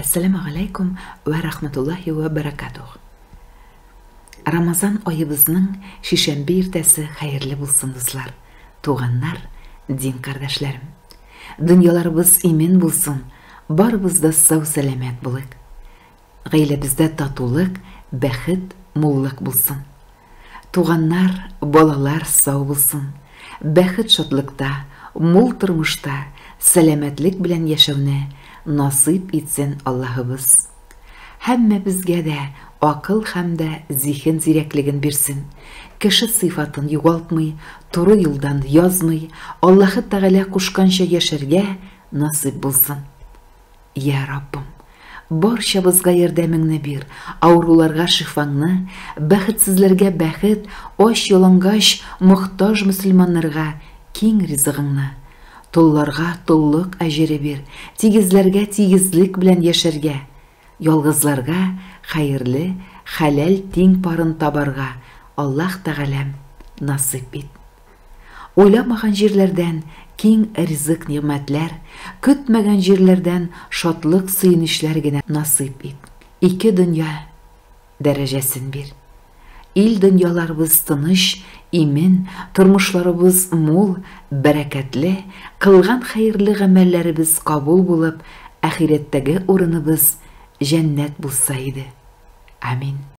Assalamu alaikum ve rahmetullahi ve barakatuh. Ramazan ayımızın şişembe irtesi hayırlı bulsun dostlar. Tuğanlar, din kardeşlerim. Dünyalarımız imin bulsun. Barımızda sağ selamet buluk. Gailebizde tatuluk, bexit, mulluk bulsun. Tuğanlar, balalar sağ bulsun. Bexit şatlıkta, mul turmuşta, selametlik bilen yaşavını nasip etsin Allah'ımız. Hemme bizge de akıl hem de zihin zirekligin birsin. Kişi sıfatın yugaltmay, turu yıldan yazmay, Allah'ı Teala kuşkanşa yaşarga nasip bulsun. Ya Rabbim, barşabızga yardımını bir, avrularga şifanını, bәхетсезләргә бәхет, аш ялангач, muhtaç müslümanlarga keng rizıgını, tullarga tulluk әҗере bir, tigizlerge tigizlik bilen yaşarga, yalgızlarga hayırlı, halal ting parın tabarga Allah Teala nasip et. Oylamagan yerlerden keng rızık nimetler, kütmegen yerlerden şatlık sıyınışlar gene nasip et. İki dünya derecesin bir. İl dünyalarımız tınış, imin, turmuşlarımız mol, bereketli, kılgan hayırlı gamellerimiz kabul bulup, ahiretteki orunumuz cennet bulsaydı. Amin.